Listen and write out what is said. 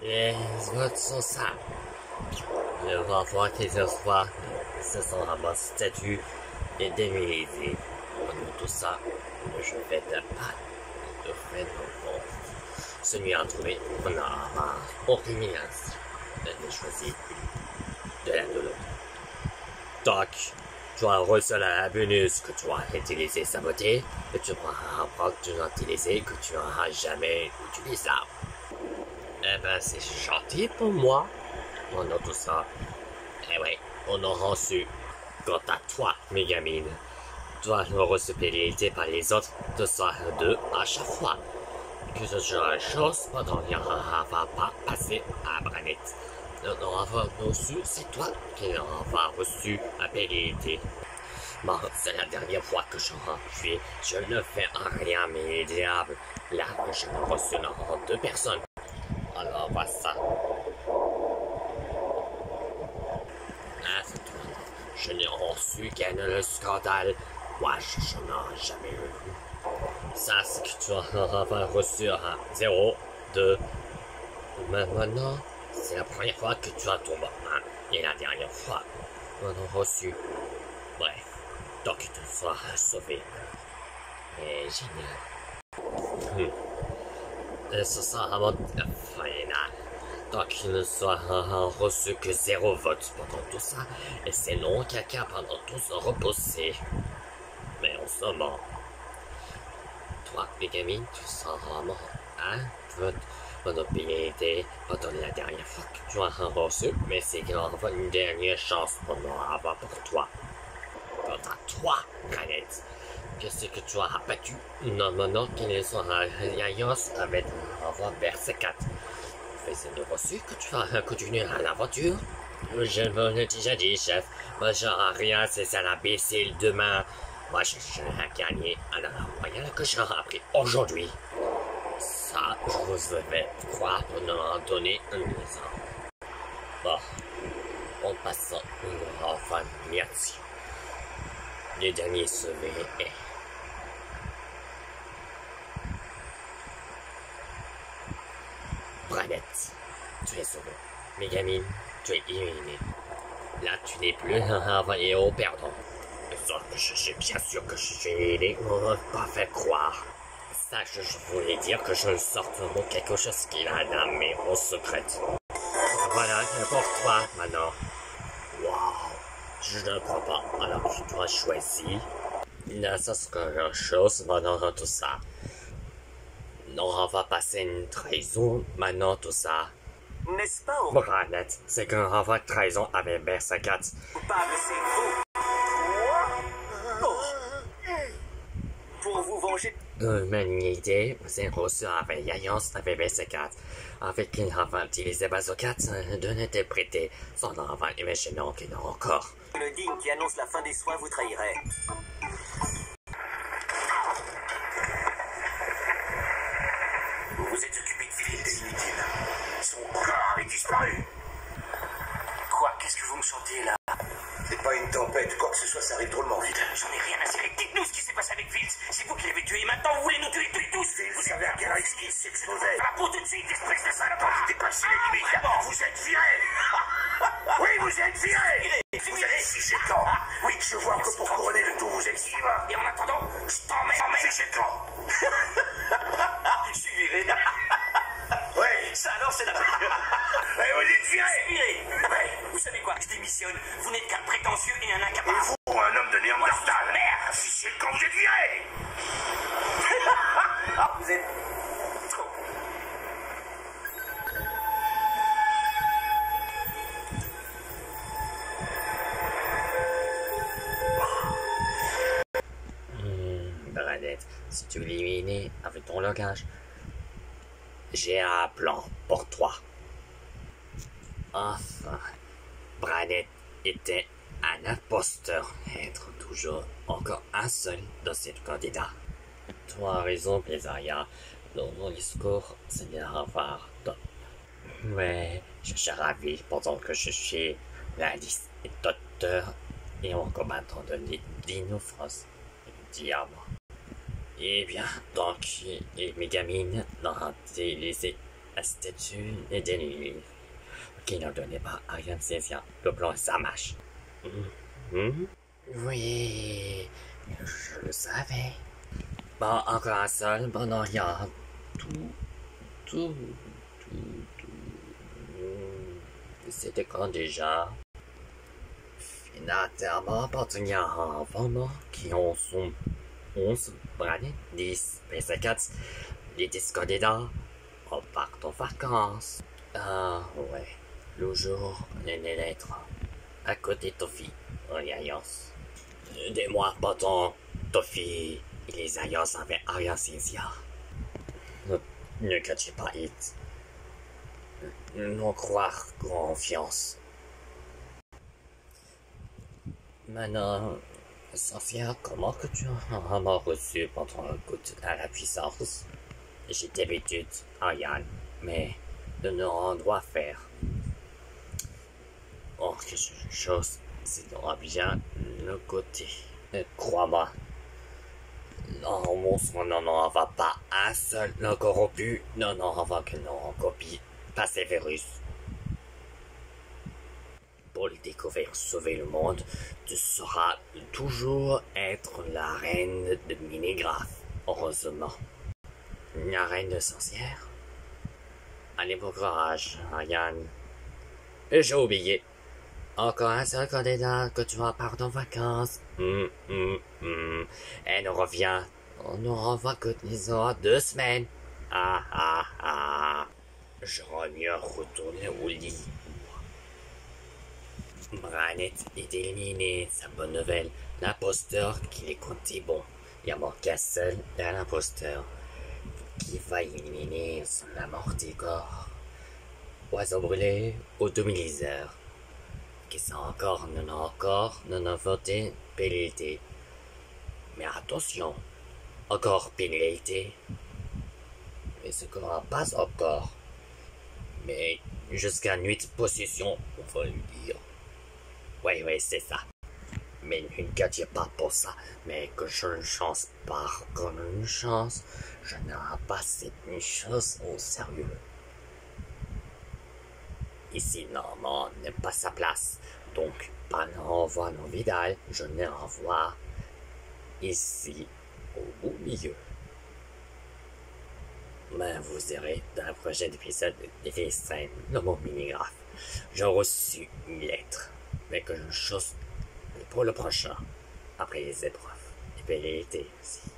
Les votes sont ça. Le renfort qui ce soir, ce sera mon statut et démilité. Pour tout ça, je fais de pas de frais de bon. Celui à trouver, on n'aura aucune menace. Je choisis de la de l'autre. Donc, tu as reçu la bonus que tu as utilisé saboté, et tu pourras apprendre que tu as utilisé que tu n'auras jamais utilisable. Eh ben, c'est gentil pour moi. On a tout ça. Eh ouais, on a reçu. Quant à toi, Megamine, tu as reçu pénalité par les autres de ça deux à chaque fois. Que ce soit une chose, pendant qu'il n'aura pas passé à Branette. L'enfant reçu, c'est toi qui l'enfant reçu la pénalité. Bon, c'est la dernière fois que je rentre. Je ne fais rien, mes diables. Là, je n'ai reçu deux personnes. Alors, voilà ça. Ah, c'est toi. Je n'ai reçu qu'un le scandale. Moi, je n'en ai jamais eu. Ça, c'est que tu as enfin reçu à 0, 2. Mais maintenant, c'est la première fois que tu as tombé. Hein, et la dernière fois, on a reçu. Bref, donc tu te seras sauvé. Et génial. Ce sera mon final. Donc il ne sera reçu que 0 vote pendant tout ça. Et c'est non quelqu'un pendant tout se reposer. Mais en ce moment, toi, Megamine, tu seras mort. Hein? Votre pénalité pendant la dernière fois que tu as reçu, mais c'est qu'il aura une dernière chance pour avoir pour toi. Quant à toi, Granette, qu'est-ce que tu as battu? Non, maintenant qu'il sera alliance avec vers 4. C'est de reçu que tu vas continuer à l'aventure? Je vous l'ai déjà dit, chef. Moi, j'aurai rien, c'est ça l'imbécile demain. Moi, je n'ai gagné. Alors, rien que j'aurai appris aujourd'hui. Ça, je vous vais croire pour nous en donner un exemple. Bon, on passe en fin de mission. Le dernier sauvé est... Branette, tu es sauvé. Megamine, tu es éliminé. Là, tu n'es plus un héros perdant. Sauf que je suis bien sûr que je suis éliminé, on ne m'a pas fait croire. Ça, je voulais dire que je sorte quelque chose qui a un numéro secrète. Voilà, c'est pour toi maintenant. Waouh, je ne crois pas. Alors tu dois choisir. Là, ça sera une chose maintenant tout ça. Non, on va passer une trahison maintenant tout ça. N'est-ce pas, Branette, c'est qu'on va faire trahison avec Bersacat. coupable, c'est vous. Pour vous venger. Une idée, c'est reçu avec alliance avec Bersacat. Avec une enfant utilisé Bazookat, de l'interpréter son enfant imaginant qu'il a encore. Le digne qui annonce la fin des soins vous trahirait. Vous vous êtes occupé de Philippe, inutile. Son corps avait disparu. Quoi? Qu'est-ce que vous me chantez là? C'est pas une tempête, quoi que ce soit, ça arrive drôlement vite. J'en ai rien à cirer. Dites-nous ce qui s'est passé avec Fields. C'est vous qui l'avez tué. Maintenant, vous voulez nous tuer tous. Vous savez à quel risque il s'exposait. À la peau tout de suite, espèce de salope. Vous dépassez les limites. Vous êtes viré. Oui, vous êtes viré. Vous allez ficher le camp. Oui, je vois que pour couronner le tout, vous êtes libre. Et en attendant, je t'emmerde. Fichez le camp. Je suis viré. Oui. Ça alors, c'est la bonne. Mais vous êtes viré. Viré. Vous savez quoi? Je démissionne. Vous n'êtes qu'un prétentieux et un incapable. Et vous, un homme de Néandertal. Merde. Fichez le camp, vous êtes viré. Vous êtes trop. Branette, si tu es éliminé avec ton langage, j'ai un plan pour toi. Enfin, Branette était un imposteur, être toujours encore un seul dans cette candidat. Tu as raison, Plaisaria. Dans mon discours, c'est bien rare. Mais je suis ravi pendant que je suis la liste d'auteurs et en combattant de l'innocence du diable. Eh bien, donc, Megamine n'a utilisé La statue est dénudée. Qui ne donnait pas à rien de Cynthia. Le plan, ça marche. Oui, je le savais. Bon, encore un seul, bon, non, rien. Tout. C'était quand déjà? Finalement, appartenait à un enfant qui ont son 11, Branny, 10, PS4, les 10 candidats, on part en vacances. Ah, ouais. Le jour, les lettres. À côté de Toffee, en alliance. Des mois pendant Toffee et les alliances avec Ariane Cynthia. Ne cachez pas It. Non croire confiance. Maintenant, Sophia, comment que tu m'as reçu pendant un coup à la puissance? J'ai d'habitude Ariane, mais de ne doit faire. Oh, quelque chose, c'est bien le côté. Crois-moi. Non, on n'en va pas un seul, non corrompu. Non, on va que non, copie. Passer virus. Pour le découvrir, sauver le monde, tu sauras toujours être la reine de Minigraph. Heureusement. La reine de sorcière? Allez, bon courage, Ariane. Et j'ai oublié. Encore un seul candidat que tu vas partir en vacances. Elle revient. On ne revoit que 2 semaines. J'aurais mieux retourner au lit. Branette est éliminé. Sa bonne nouvelle. L'imposteur qui les comptait bon. Il y a manqué un seul d'un imposteur qui va éliminer son amorti-corps. Oiseau brûlé au demi-liseur. Qui sont encore, non a voté pénalité. Mais attention, encore pénalité. Mais ce qu'on n'a pas encore. Mais jusqu'à nuit de possession, on va lui dire. Oui, c'est ça. Mais ne gâtez pas pour ça. Mais que je ne chance pas comme une chance, je n'ai pas cette chose au sérieux. Ici, Normand n'est pas sa place. Donc, pas l'envoi non Vidal, je ne l'envoie ici, au milieu. Mais vous verrez dans le prochain épisode des scènes de mon minigraphe. J'ai reçu une lettre, mais que je chose pour le prochain, après les épreuves et pénalités aussi.